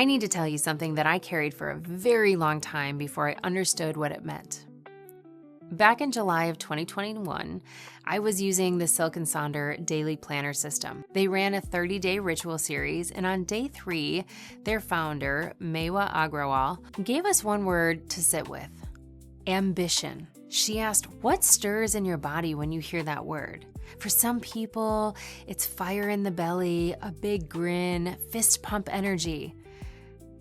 I need to tell you something that I carried for a very long time before I understood what it meant. Back in July of 2021, I was using the Silk & Sonder daily planner system. They ran a 30-day ritual series, and on day 3, their founder, Mewa Agrawal, gave us one word to sit with: ambition. She asked, what stirs in your body when you hear that word? For some people, it's fire in the belly, a big grin, fist pump energy.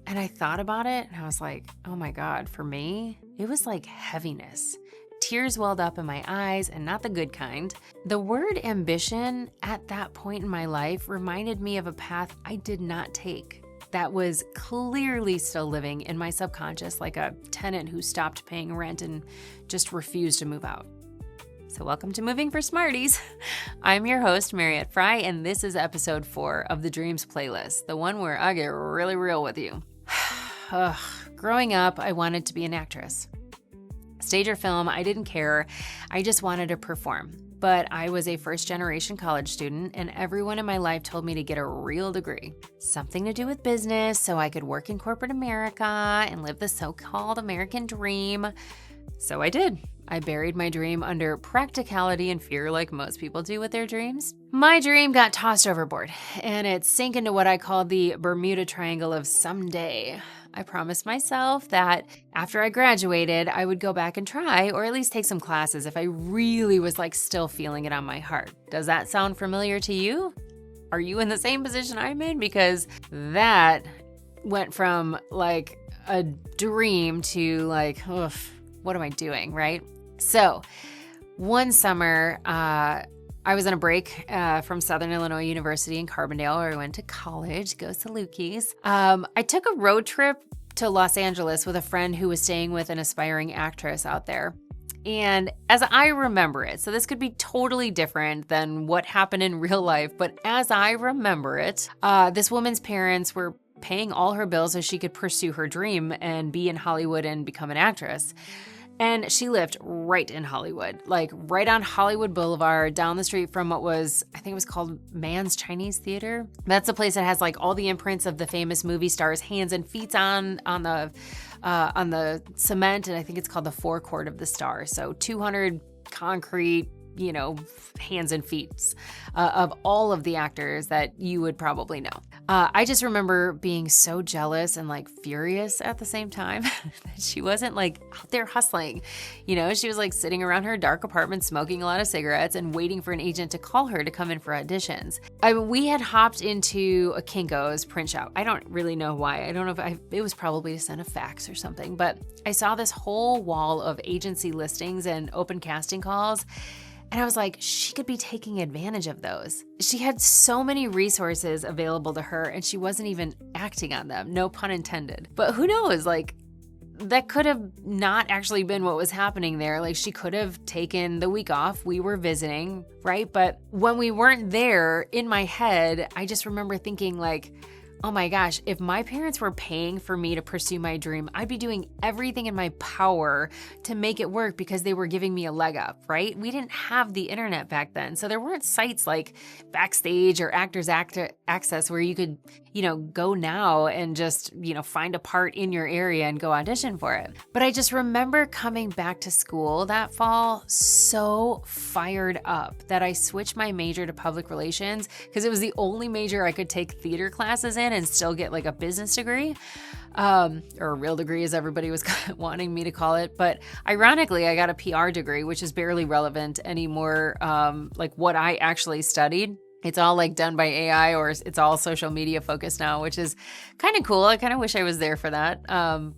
And I thought about it, and I was like, oh my God, for me, it was like heaviness. Tears welled up in my eyes, and not the good kind. The word ambition at that point in my life reminded me of a path I did not take that was clearly still living in my subconscious, like a tenant who stopped paying rent and just refused to move out. So welcome to Moving for Smarties. I'm your host, Mariette Fry, and this is episode 4 of the Dreams playlist, the one where I get really real with you. Growing up, I wanted to be an actress. Stage or film, I didn't care. I just wanted to perform. But I was a first-generation college student, and everyone in my life told me to get a real degree. Something to do with business, so I could work in corporate America and live the so-called American dream. So I did. I buried my dream under practicality and fear like most people do with their dreams. My dream got tossed overboard, and it sank into what I call the Bermuda Triangle of someday. I promised myself that after I graduated, I would go back and try, or at least take some classes if I really was still feeling it on my heart. Does that sound familiar to you? Are you in the same position I'm in? Because that went from a dream to what am I doing, right? So one summer, I was on a break from Southern Illinois University in Carbondale, where I went to college, go Salukis. I took a road trip to Los Angeles with a friend who was staying with an aspiring actress out there. And as I remember it, so this could be totally different than what happened in real life, but as I remember it, this woman's parents were paying all her bills so she could pursue her dream and be in Hollywood and become an actress. And she lived right in Hollywood, right on Hollywood Boulevard, down the street from what was, I think it was called Mann's Chinese Theater. That's the place that has all the imprints of the famous movie stars' hands and feet on the cement, and I think it's called the forecourt of the star. So 200 concrete, hands and feet of all of the actors that you would probably know. I just remember being so jealous and furious at the same time that she wasn't out there hustling. She was sitting around her dark apartment smoking a lot of cigarettes and waiting for an agent to call her to come in for auditions. We had hopped into a Kinko's print shop. I don't really know why. I don't know if it was probably to send a fax or something, but I saw this whole wall of agency listings and open casting calls. And I was like, she could be taking advantage of those. She had so many resources available to her, and she wasn't even acting on them. No pun intended. But who knows? That could have not actually been what was happening there. She could have taken the week off. We were visiting, right? But when we weren't there, in my head, I just remember thinking oh my gosh, if my parents were paying for me to pursue my dream, I'd be doing everything in my power to make it work because they were giving me a leg up, right? We didn't have the internet back then. So there weren't sites like Backstage or Actors Access where you could, go now and just, find a part in your area and go audition for it. But I just remember coming back to school that fall so fired up that I switched my major to public relations because it was the only major I could take theater classes in and still get a business degree, or a real degree as everybody was wanting me to call it. But ironically, I got a PR degree, which is barely relevant anymore, what I actually studied. It's all done by AI, or it's all social media focused now, which is kind of cool. I kind of wish I was there for that.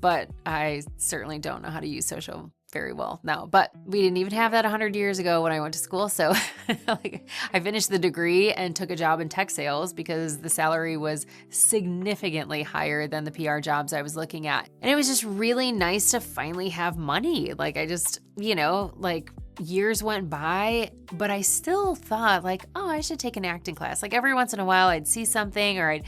But I certainly don't know how to use social very well now, but we didn't even have that 100 years ago when I went to school. So I finished the degree and took a job in tech sales because the salary was significantly higher than the PR jobs I was looking at. And it was just really nice to finally have money. I just, years went by, but I still thought I should take an acting class. Every once in a while I'd see something or I'd,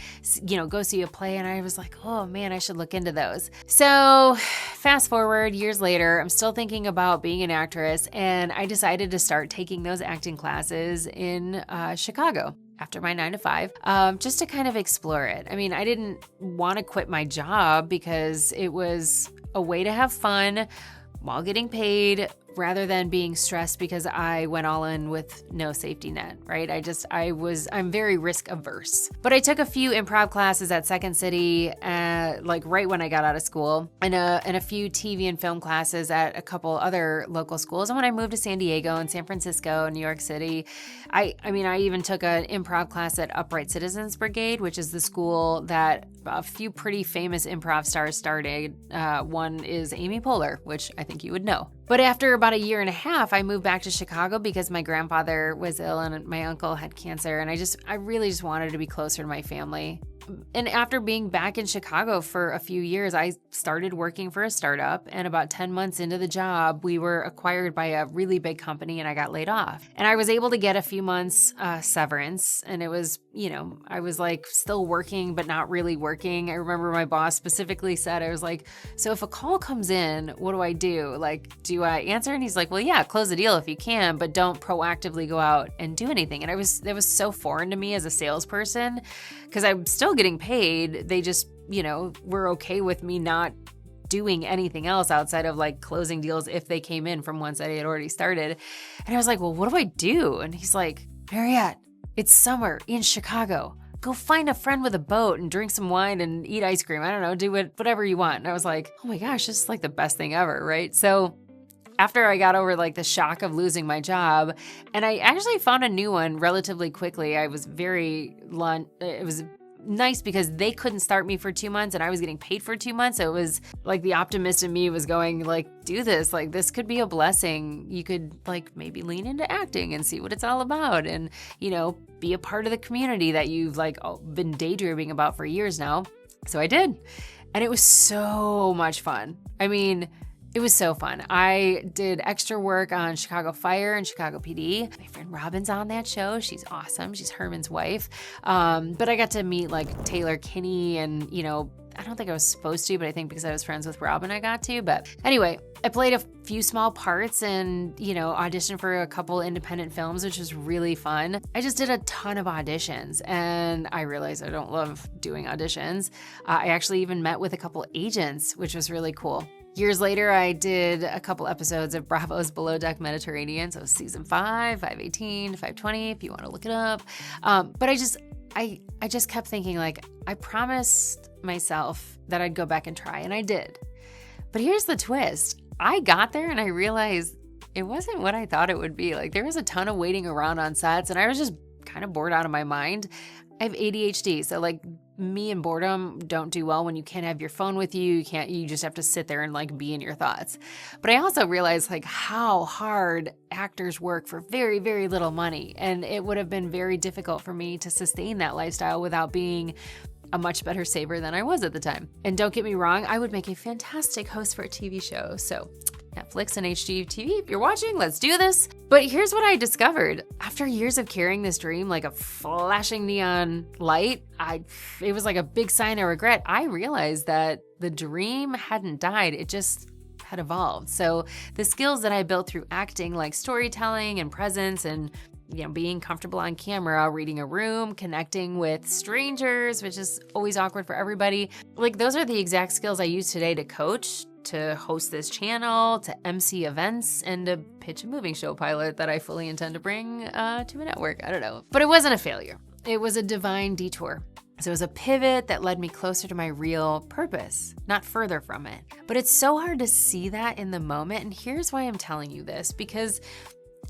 go see a play and I was like, oh man, I should look into those. So fast forward years later, I'm still thinking about being an actress and I decided to start taking those acting classes in Chicago. after my 9 to 5, just to kind of explore it. I mean, I didn't want to quit my job because it was a way to have fun while getting paid rather than being stressed because I went all in with no safety net, right? I'm very risk averse. But I took a few improv classes at Second City, like right when I got out of school, and a few TV and film classes at a couple other local schools. And when I moved to San Diego and San Francisco and New York City, I even took an improv class at Upright Citizens Brigade, which is the school that a few pretty famous improv stars started. One is Amy Poehler, which I think you would know. But after about a year and a half, I moved back to Chicago because my grandfather was ill and my uncle had cancer. And I really just wanted to be closer to my family. And after being back in Chicago for a few years, I started working for a startup. And about 10 months into the job, we were acquired by a really big company and I got laid off. And I was able to get a few months severance. And it was, I was like still working, but not really working. I remember my boss specifically said, I was like, so if a call comes in, what do I do? Like, do I answer? And he's like, well, yeah, close the deal if you can, but don't proactively go out and do anything. And that was so foreign to me as a salesperson because I'm still getting paid. They just, were okay with me not doing anything else outside of like closing deals if they came in from ones that I had already started. And I was like, well, what do I do? And he's like, Mariette, it's summer in Chicago. Go find a friend with a boat and drink some wine and eat ice cream. I don't know, do whatever you want. And I was like, oh my gosh, this is like the best thing ever, right? So after I got over like the shock of losing my job, and I actually found a new one relatively quickly. It was nice because they couldn't start me for 2 months and I was getting paid for 2 months. So it was like the optimist in me was going like, do this, like this could be a blessing. You could like maybe lean into acting and see what it's all about and, be a part of the community that you've like been daydreaming about for years now. So I did. And it was so much fun. I mean, it was so fun. I did extra work on Chicago Fire and Chicago PD. My friend Robin's on that show. She's awesome. She's Herman's wife. But I got to meet like Taylor Kinney and, I don't think I was supposed to, but I think because I was friends with Robin, I got to. But anyway, I played a few small parts and, auditioned for a couple independent films, which was really fun. I just did a ton of auditions and I realized I don't love doing auditions. I actually even met with a couple agents, which was really cool. Years later, I did a couple episodes of Bravo's Below Deck Mediterranean, so season 5, 518, 520, if you want to look it up. But I just kept thinking, like, I promised myself that I'd go back and try, and I did. But here's the twist. I got there and I realized it wasn't what I thought it would be. Like, there was a ton of waiting around on sets, and I was just kind of bored out of my mind. I have ADHD, so like me and boredom don't do well when you can't have your phone with you. You just have to sit there and like be in your thoughts. But I also realized like how hard actors work for very, very little money. And it would have been very difficult for me to sustain that lifestyle without being a much better saver than I was at the time. And don't get me wrong, I would make a fantastic host for a TV show. So Netflix and HGTV, if you're watching, let's do this. But here's what I discovered. After years of carrying this dream like a flashing neon light, it was like a big sign of regret. I realized that the dream hadn't died. It just had evolved. So the skills that I built through acting, like storytelling and presence and being comfortable on camera, reading a room, connecting with strangers, which is always awkward for everybody. Like those are the exact skills I use today to coach, to host this channel, to MC events, and to pitch a moving show pilot that I fully intend to bring to a network. I don't know. But it wasn't a failure. It was a divine detour. So it was a pivot that led me closer to my real purpose, not further from it. But it's so hard to see that in the moment. And here's why I'm telling you this, because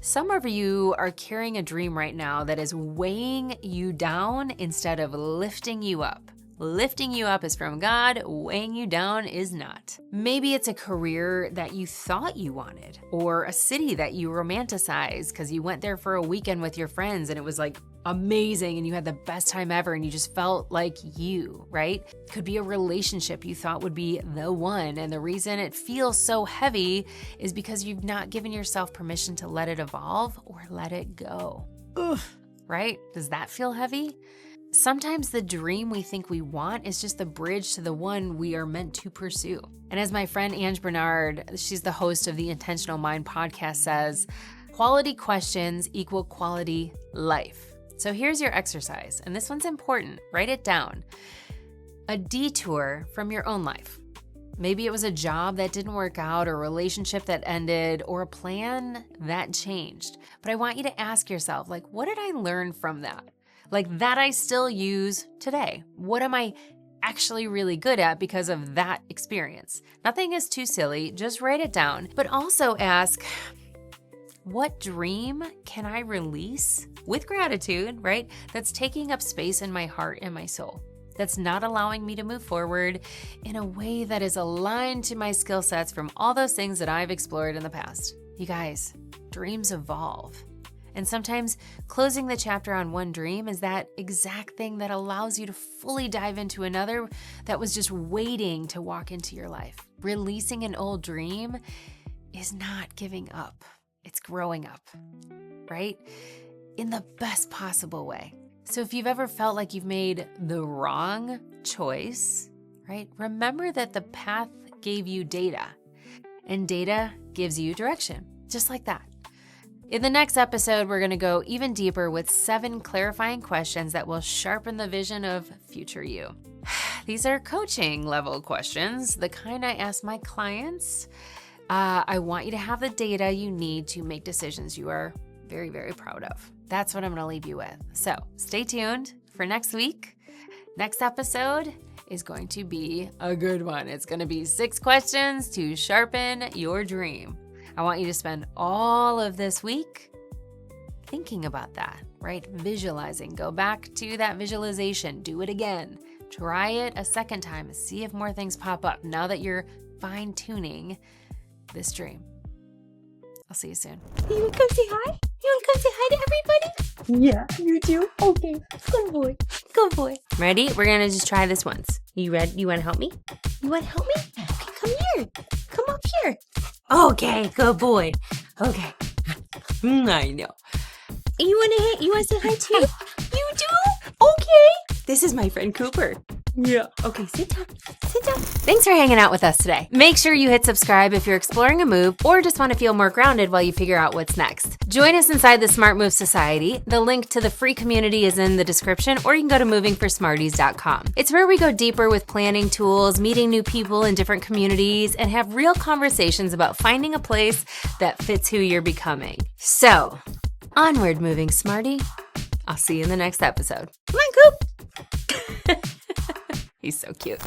some of you are carrying a dream right now that is weighing you down instead of lifting you up. Lifting you up is from God, weighing you down is not. Maybe it's a career that you thought you wanted, or a city that you romanticize because you went there for a weekend with your friends and it was like amazing and you had the best time ever and you just felt like you, right? Could be a relationship you thought would be the one, and the reason it feels so heavy is because you've not given yourself permission to let it evolve or let it go. Ugh, right? Does that feel heavy? Sometimes the dream we think we want is just the bridge to the one we are meant to pursue. And as my friend Ange Bernard, she's the host of the Intentional Mind podcast, says, quality questions equal quality life. So here's your exercise, and this one's important. Write it down. A detour from your own life. Maybe it was a job that didn't work out, or a relationship that ended, or a plan that changed. But I want you to ask yourself, like, what did I learn from that? Like, that I still use today. What am I actually really good at because of that experience? Nothing is too silly. Just write it down. But also ask, what dream can I release with gratitude, right? That's taking up space in my heart and my soul. That's not allowing me to move forward in a way that is aligned to my skill sets from all those things that I've explored in the past. You guys, dreams evolve. And sometimes closing the chapter on one dream is that exact thing that allows you to fully dive into another that was just waiting to walk into your life. Releasing an old dream is not giving up. It's growing up, right? In the best possible way. So if you've ever felt like you've made the wrong choice, right? Remember that the path gave you data, and data gives you direction, just like that. In the next episode, we're going to go even deeper with 7 clarifying questions that will sharpen the vision of future you. These are coaching level questions, the kind I ask my clients. I want you to have the data you need to make decisions you are very, very proud of. That's what I'm going to leave you with. So stay tuned for next week. Next episode is going to be a good one. It's going to be 6 questions to sharpen your dream. I want you to spend all of this week thinking about that, right? Visualizing. Go back to that visualization. Do it again. Try it a second time and see if more things pop up now that you're fine-tuning this dream. I'll see you soon. You want to come say hi? You want to come say hi to everybody? Yeah, you do? Okay. Good boy. Good boy. Ready? We're going to just try this once. You ready? You want to help me? You want to help me? Okay, come here. Come up here. Okay, good boy. Okay. I know. You want to say hi too? You do? Okay. This is my friend Cooper. Yeah. Okay, sit down. Sit down. Thanks for hanging out with us today. Make sure you hit subscribe if you're exploring a move or just want to feel more grounded while you figure out what's next. Join us inside the Smart Move Society. The link to the free community is in the description, or you can go to movingforsmarties.com. It's where we go deeper with planning tools, meeting new people in different communities, and have real conversations about finding a place that fits who you're becoming. So, onward, moving Smarty. I'll see you in the next episode. Come on, Coop. He's so cute.